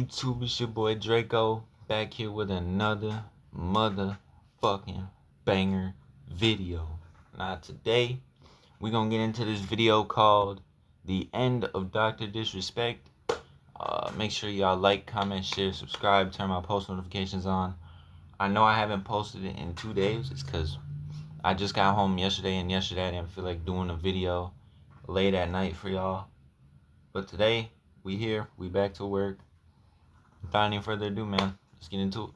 YouTube? It's your boy Draco, back here with another motherfucking banger video. Now today, we're gonna get into this video called The End of Dr. Disrespect. Make sure y'all like, comment, share, subscribe, turn my post notifications on. I know I haven't posted it in 2 days. It's because I just got home yesterday, and yesterday I didn't feel like doing a video late at night for y'all. But today, we here, we back to work. Without any further ado, man, let's get into it.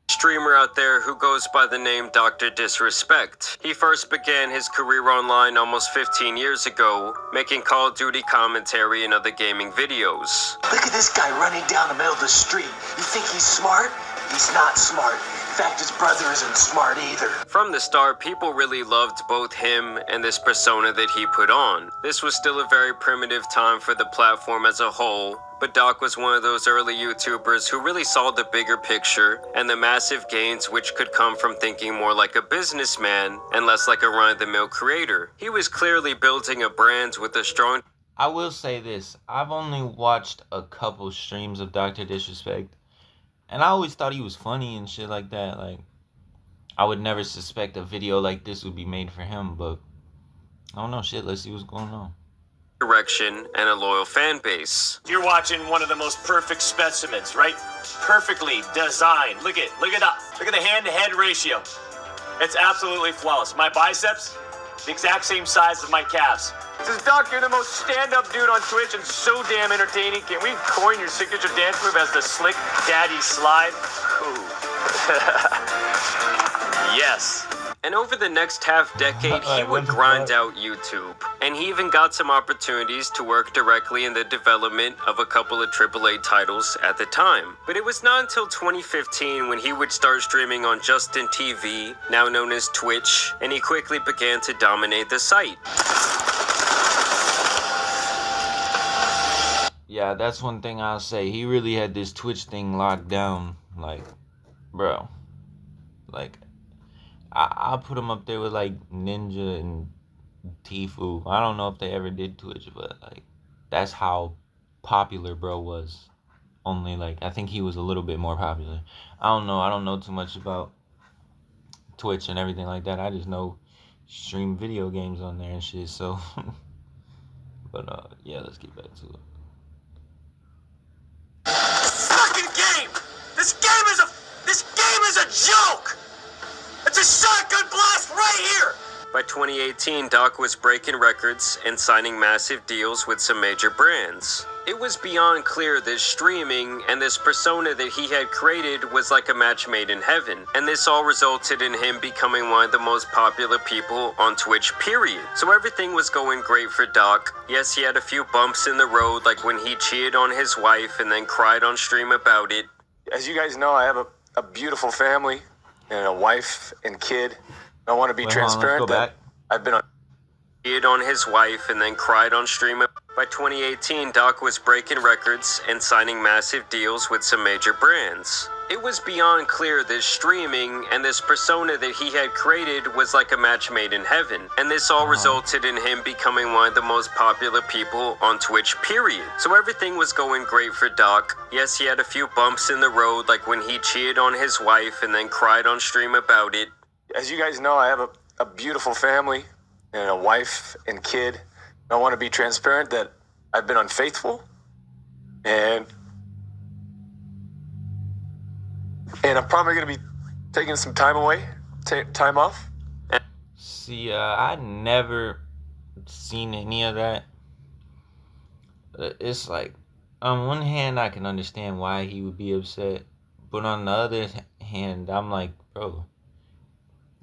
Streamer out there who goes by the name Dr. Disrespect. He first began his career online almost 15 years ago, making Call of Duty commentary and other gaming videos. Look at this guy running down the middle of the street. You think he's smart? He's not smart. In fact, his brother isn't smart either. From the start, people really loved both him and this persona that he put on. This was still a very primitive time for the platform as a whole, but Doc was one of those early YouTubers who really saw the bigger picture and the massive gains which could come from thinking more like a businessman and less like a run-of-the-mill creator. He was clearly building a brand with a strong... I will say this, I've only watched a couple streams of Dr. Disrespect, and I always thought he was funny and shit like that. Like, I would never suspect a video like this would be made for him, but I don't know, shit, let's see what's going on. Direction and a loyal fan base. You're watching one of the most perfect specimens, right? Perfectly designed. Look at the hand-to-head ratio. It's absolutely flawless. My biceps, the exact same size as my calves. Says, Doc, you're the most stand-up dude on Twitch and so damn entertaining. Can we coin your signature dance move as the slick daddy slide? Ooh. Yes. And over the next half-decade, he would grind out YouTube. And he even got some opportunities to work directly in the development of a couple of AAA titles at the time. But it was not until 2015 when he would start streaming on Justin TV, now known as Twitch, and he quickly began to dominate the site. Yeah, that's one thing I'll say. He really had this Twitch thing locked down. Like, bro. Like, I'll put him up there with, like, Ninja and Tfue. I don't know if they ever did Twitch, but, like, that's how popular bro was. Only, like, I think he was a little bit more popular. I don't know too much about Twitch and everything like that. I just know stream video games on there and shit, so. But, yeah, let's get back to it. Fucking game! This game is a joke! It's a shotgun blast right here! By 2018, Doc was breaking records and signing massive deals with some major brands. It was beyond clear that streaming and this persona that he had created was like a match made in heaven. And this all resulted in him becoming one of the most popular people on Twitch, period. So everything was going great for Doc. Yes, he had a few bumps in the road, like when he cheated on his wife and then cried on stream about it. As you guys know, I have a beautiful family and a wife and kid. I want to be transparent that I've been on... Cheated on his wife and then cried on stream. By 2018, Doc was breaking records and signing massive deals with some major brands. It was beyond clear that streaming and this persona that he had created was like a match made in heaven. And this all resulted in him becoming one of the most popular people on Twitch, period. So everything was going great for Doc. Yes, he had a few bumps in the road, like when he cheated on his wife and then cried on stream about it. As you guys know, I have a beautiful family and a wife and kid. I want to be transparent that I've been unfaithful and I'm probably going to be taking some time away, time off. See, I never seen any of that. It's like, on one hand, I can understand why he would be upset, but on the other hand, I'm like, bro,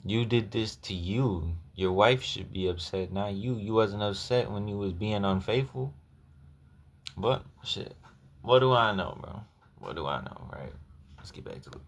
you did this to you. Your wife should be upset, not you. You wasn't upset when you was being unfaithful. But, shit, what do I know, bro? What do I know, right? Let's get back to it.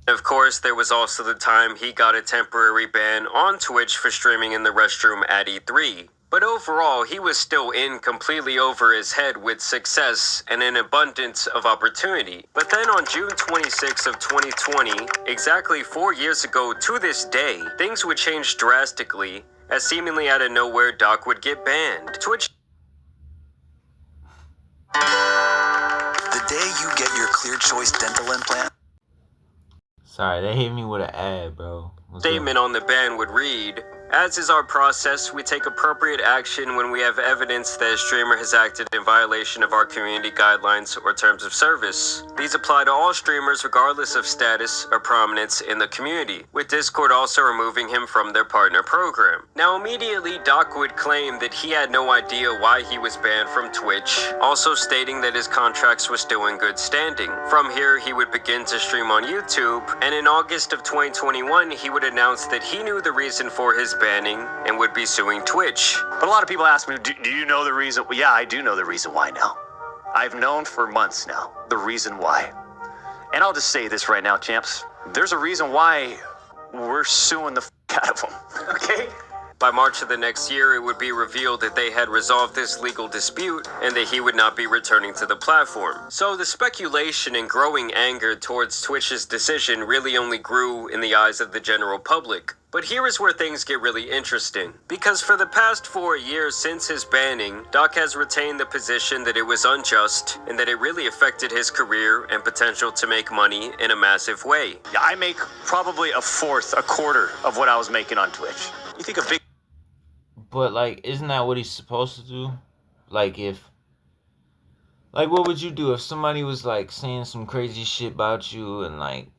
Of course, there was also the time he got a temporary ban on Twitch for streaming in the restroom at E3. But overall, he was still in completely over his head with success and an abundance of opportunity. But then on June 26 of 2020, exactly 4 years ago to this day, things would change drastically as seemingly out of nowhere Doc would get banned. Twitch you get your Clear Choice dental implant? Sorry, they hit me with an ad, bro. Statement on the ban would read, "As is our process, we take appropriate action when we have evidence that a streamer has acted in violation of our community guidelines or terms of service. These apply to all streamers regardless of status or prominence in the community, with Discord also removing him from their partner program." Now immediately, Doc would claim that he had no idea why he was banned from Twitch, also stating that his contracts were still in good standing. From here, he would begin to stream on YouTube, and in August of 2021, he would announce that he knew the reason for his banning and would be suing Twitch. But a lot of people ask me, do you know the reason? Well, yeah, I do know the reason why now. I've known for months now the reason why. And I'll just say this right now, champs. There's a reason why we're suing the out of them, okay? By March of the next year, it would be revealed that they had resolved this legal dispute and that he would not be returning to the platform. So the speculation and growing anger towards Twitch's decision really only grew in the eyes of the general public. But here is where things get really interesting. Because for the past 4 years since his banning, Doc has retained the position that it was unjust and that it really affected his career and potential to make money in a massive way. Yeah, I make probably a quarter of what I was making on Twitch. You think a big... But, like, isn't that what he's supposed to do? Like, what would you do if somebody was, like, saying some crazy shit about you and, like,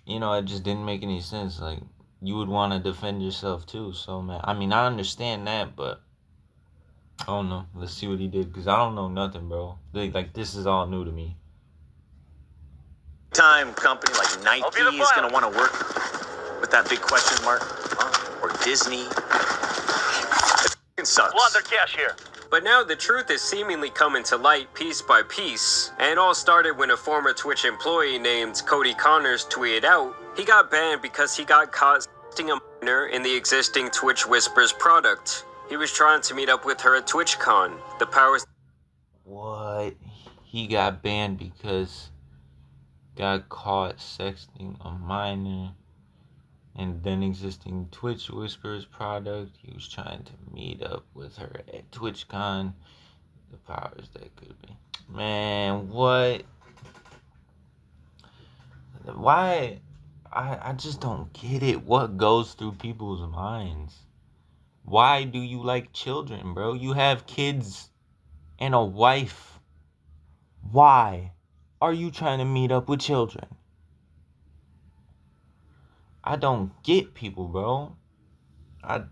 you know, it just didn't make any sense? Like, you would want to defend yourself, too. So, man, I mean, I understand that, but I don't know. Let's see what he did, because I don't know nothing, bro. Like, this is all new to me. Time company like Nike is going to want to work with that big question mark, or Disney. It sucks. Want their cash here. But now the truth is seemingly coming to light piece by piece, and it all started when a former Twitch employee named Cody Connors tweeted out he got banned because he got caught sexting a minor in the existing Twitch Whispers product. He was trying to meet up with her at TwitchCon. The powers... What? He got banned because got caught sexting a minor and then existing Twitch Whispers product. He was trying to meet up with her at TwitchCon. The powers that could be. Man, what? Why? I just don't get it. What goes through people's minds? Why do you like children, bro? You have kids and a wife. Why are you trying to meet up with children? I don't get people, bro. I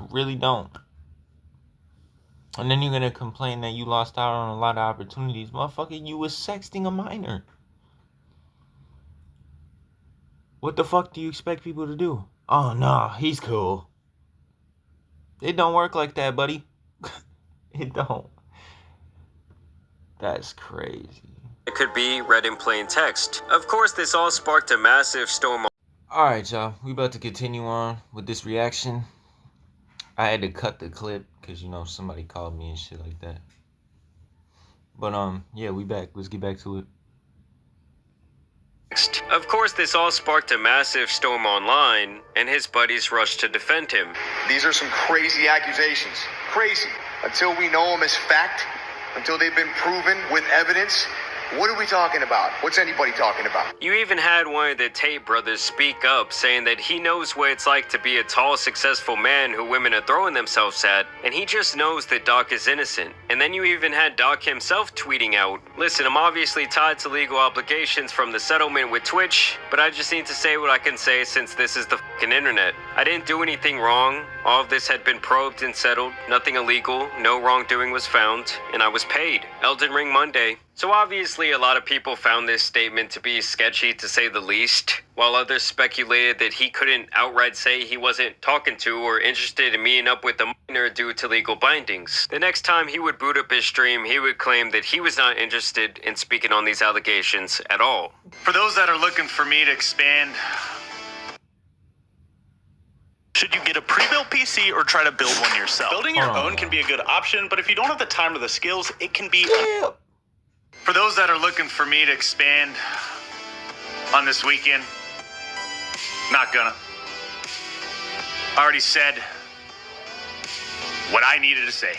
really don't. And then you're gonna complain that you lost out on a lot of opportunities. Motherfucker, you was sexting a minor. What the fuck do you expect people to do? Oh, no, he's cool. It don't work like that, buddy. It don't. That's crazy. It could be read in plain text. Of course, this all sparked a massive storm. Alright, y'all. We about to continue on with this reaction. I had to cut the clip because, you know, somebody called me and shit like that. But, yeah, we back. Let's get back to it. Of course, this all sparked a massive storm online, and his buddies rushed to defend him. These are some crazy accusations. Crazy. Until we know them as fact, until they've been proven with evidence, what are we talking about? What's anybody talking about? You even had one of the Tate brothers speak up, saying that he knows what it's like to be a tall, successful man who women are throwing themselves at, and he just knows that Doc is innocent. And then you even had Doc himself tweeting out, "Listen, I'm obviously tied to legal obligations from the settlement with Twitch, but I just need to say what I can say since this is the fucking internet. I didn't do anything wrong. All of this had been probed and settled. Nothing illegal. No wrongdoing was found, and I was paid. Elden Ring Monday." So obviously a lot of people found this statement to be sketchy to say the least, while others speculated that he couldn't outright say he wasn't talking to or interested in meeting up with the minor due to legal bindings. The next time he would boot up his stream, he would claim that he was not interested in speaking on these allegations at all. For those that are looking for me to expand, should you get a pre-built PC or try to build one yourself? Building your own can be a good option, but if you don't have the time or the skills, it can be... For those that are looking for me to expand on this weekend, not gonna. I already said what I needed to say.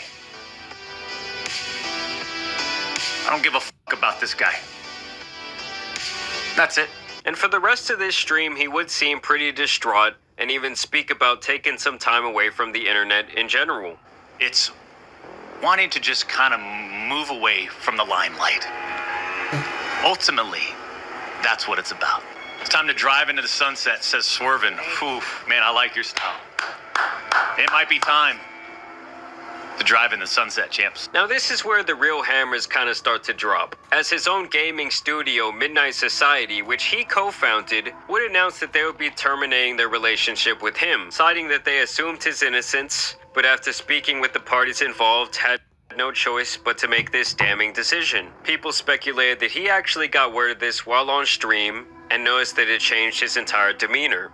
I don't give a about this guy. That's it. And for the rest of this stream, he would seem pretty distraught and even speak about taking some time away from the internet in general. It's wanting to just kind of move away from the limelight. Ultimately, that's what it's about. It's time to drive into the sunset, says Swervin. Whew, man, I like your style. It might be time to drive in the sunset, champs. Now this is where the real hammers kind of start to drop, as his own gaming studio, Midnight Society, which he co-founded, would announce that they would be terminating their relationship with him, citing that they assumed his innocence, but after speaking with the parties involved, had no choice but to make this damning decision. People speculated that he actually got word of this while on stream, and noticed that it changed his entire demeanor.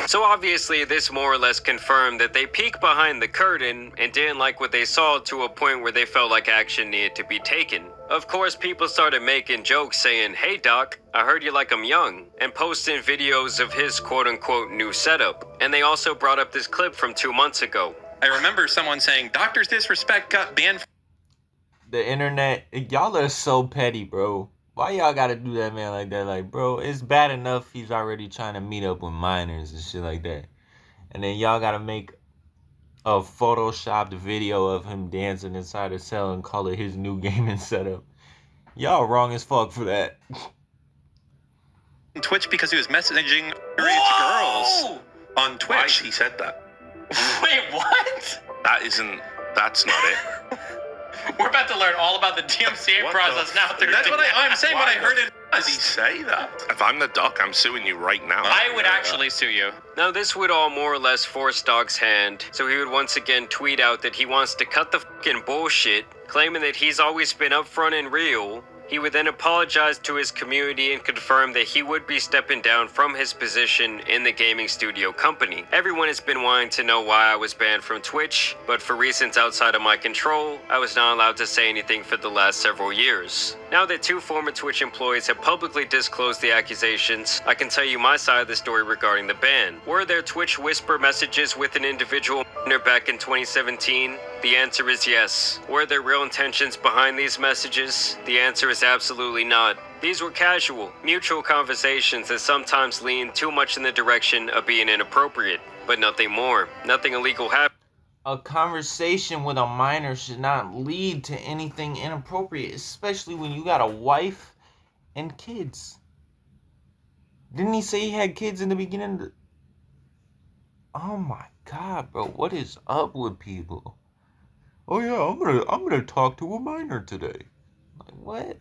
So obviously this more or less confirmed that they peeked behind the curtain and didn't like what they saw to a point where they felt like action needed to be taken. Of course, people started making jokes saying, "Hey Doc, I heard you like I'm young," and posting videos of his quote-unquote new setup. And they also brought up this clip from 2 months ago. I remember someone saying, "Doctor's disrespect got banned." The internet, y'all are so petty, bro. Why y'all gotta do that, man, like that? Like, bro, it's bad enough he's already trying to meet up with minors and shit like that. And then y'all gotta make a photoshopped video of him dancing inside a cell and call it his new gaming setup. Y'all wrong as fuck for that. Twitch because he was messaging underage girls on Twitch. He said that. Wait, what? That's not it. We're about to learn all about the DMCA process now. That's what I'm saying. What I heard it. Does he say that? If I'm the doc, I'm suing you right now. I would actually sue you. Now this would all more or less force Doc's hand, so he would once again tweet out that he wants to cut the fucking bullshit, claiming that he's always been upfront and real. He would then apologize to his community and confirm that he would be stepping down from his position in the gaming studio company. Everyone has been wanting to know why I was banned from Twitch, but for reasons outside of my control, I was not allowed to say anything for the last several years. Now that 2 former Twitch employees have publicly disclosed the accusations, I can tell you my side of the story regarding the ban. Were there Twitch whisper messages with an individual back in 2017? The answer is yes. Were there real intentions behind these messages? The answer is absolutely not. These were casual, mutual conversations that sometimes leaned too much in the direction of being inappropriate, but nothing more. Nothing illegal happened. A conversation with a minor should not lead to anything inappropriate, especially when you got a wife and kids. Didn't he say he had kids in the beginning? Oh my God, bro, what is up with people? Oh yeah, I'm gonna talk to a minor today. Like, what?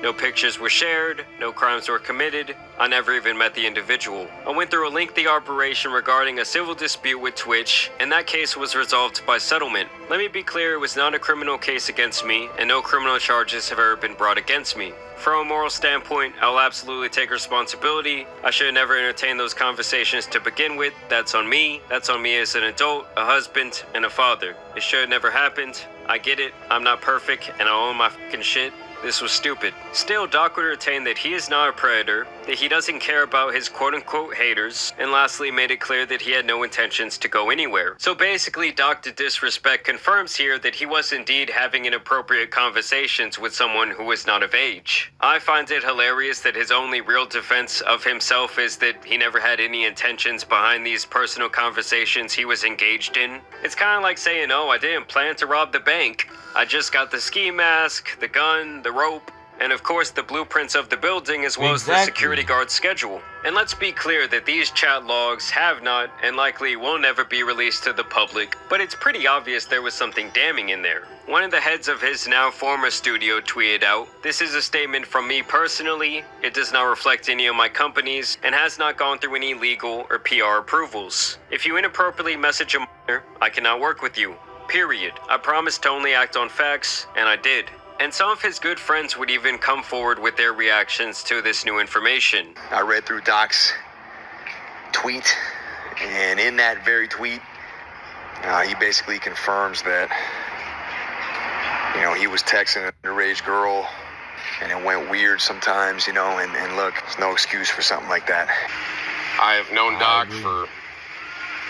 No pictures were shared, no crimes were committed, I never even met the individual. I went through a lengthy operation regarding a civil dispute with Twitch, and that case was resolved by settlement. Let me be clear, it was not a criminal case against me, and no criminal charges have ever been brought against me. From a moral standpoint, I'll absolutely take responsibility. I should have never entertained those conversations to begin with. That's on me. That's on me as an adult, a husband, and a father. It should have never happened. I get it. I'm not perfect, and I own my fucking shit. This was stupid. Still, Doc would retain that he is not a predator, that he doesn't care about his quote-unquote haters, and lastly made it clear that he had no intentions to go anywhere. So basically, Dr. Disrespect confirms here that he was indeed having inappropriate conversations with someone who was not of age. I find it hilarious that his only real defense of himself is that he never had any intentions behind these personal conversations he was engaged in. It's kind of like saying, oh, I didn't plan to rob the bank. I just got the ski mask, the gun, the rope, and of course the blueprints of the building as well as the security guard schedule. And let's be clear that these chat logs have not and likely will never be released to the public, but it's pretty obvious there was something damning in there. One of the heads of his now former studio tweeted out, "This is a statement from me personally. It does not reflect any of my companies and has not gone through any legal or PR approvals. If you inappropriately message a minor, I cannot work with you. Period. I promised to only act on facts, and I did." And some of his good friends would even come forward with their reactions to this new information. I read through Doc's tweet, and in that very tweet, he basically confirms that, he was texting an underage girl, and it went weird sometimes, and look, there's no excuse for something like that. I have known Doc for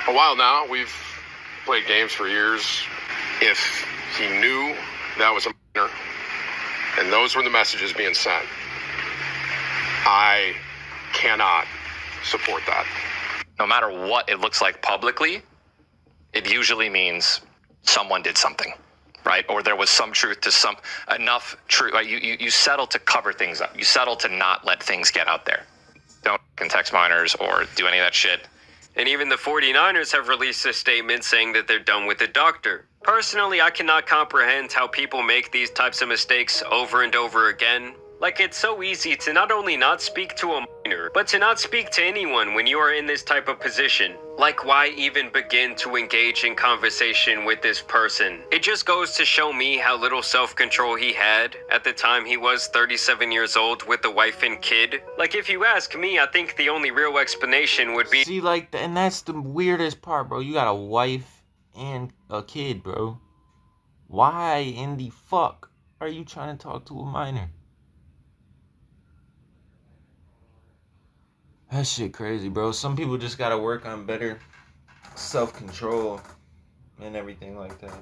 a while now. We've played games for years. If he knew that was a minor, and those were the messages being sent, I cannot support that. No matter what it looks like publicly, it usually means someone did something, right? Or there was some truth to enough truth. Right? You settle to cover things up. You settle to not let things get out there. Don't text minors or do any of that shit. And even the 49ers have released a statement saying that they're done with the doctor. Personally, I cannot comprehend how people make these types of mistakes over and over again. Like, it's so easy to not only not speak to a minor, but to not speak to anyone when you are in this type of position. Like, why even begin to engage in conversation with this person? It just goes to show me how little self-control he had at the time he was 37 years old with a wife and kid. Like, if you ask me, I think the only real explanation would be... See, like, and that's the weirdest part, bro. You got a wife and a kid, bro. Why in the fuck are you trying to talk to a minor? That shit crazy, bro. Some people just gotta work on better self-control and everything like that.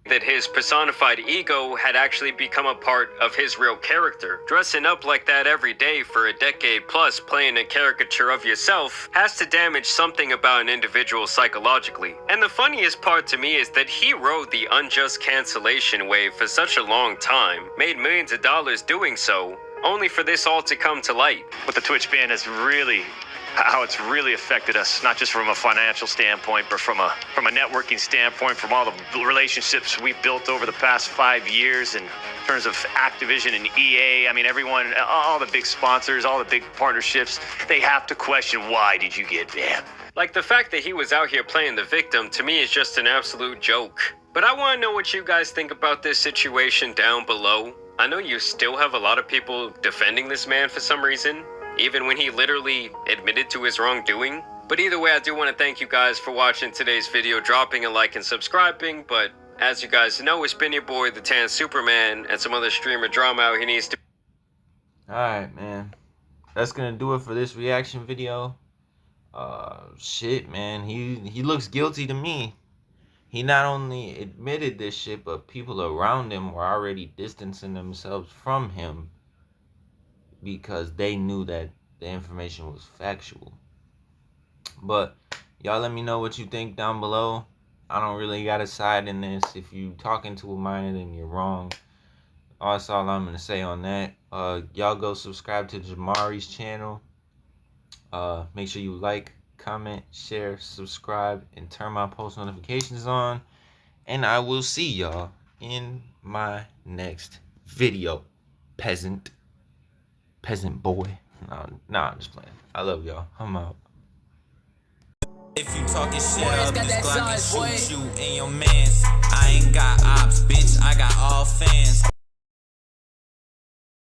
That his personified ego had actually become a part of his real character. Dressing up like that every day for a decade plus, playing a caricature of yourself, has to damage something about an individual psychologically. And the funniest part to me is that he rode the unjust cancellation wave for such a long time, made millions of dollars doing so, only for this all to come to light. What the Twitch ban has really, how it's really affected us, not just from a financial standpoint, but from a networking standpoint, from all the relationships we've built over the past 5 years in terms of Activision and EA. I mean, everyone, all the big sponsors, all the big partnerships, they have to question, why did you get banned? Like, the fact that he was out here playing the victim, to me, is just an absolute joke. But I want to know what you guys think about this situation down below. I know you still have a lot of people defending this man for some reason, even when he literally admitted to his wrongdoing. But either way, I do want to thank you guys for watching today's video, dropping a like and subscribing. But as you guys know, it's been your boy, the Tan Superman, and some other streamer drama out here needs to... Alright, man. That's gonna do it for this reaction video. Shit, man. He looks guilty to me. He not only admitted this shit, but people around him were already distancing themselves from him because they knew that the information was factual. But y'all let me know what you think down below. I don't really got a side in this. If you talking to a minor, then you're wrong. That's all I'm going to say on that. Y'all go subscribe to Jamari's channel. Make sure you like, comment, share, subscribe, and turn my post notifications on. And I will see y'all in my next video. Peasant boy. Nah, I'm just playing. I love y'all. I'm out. If you talking shit, I'll this Glock and shoot you and your mans. I ain't got ops, bitch. I got all fans.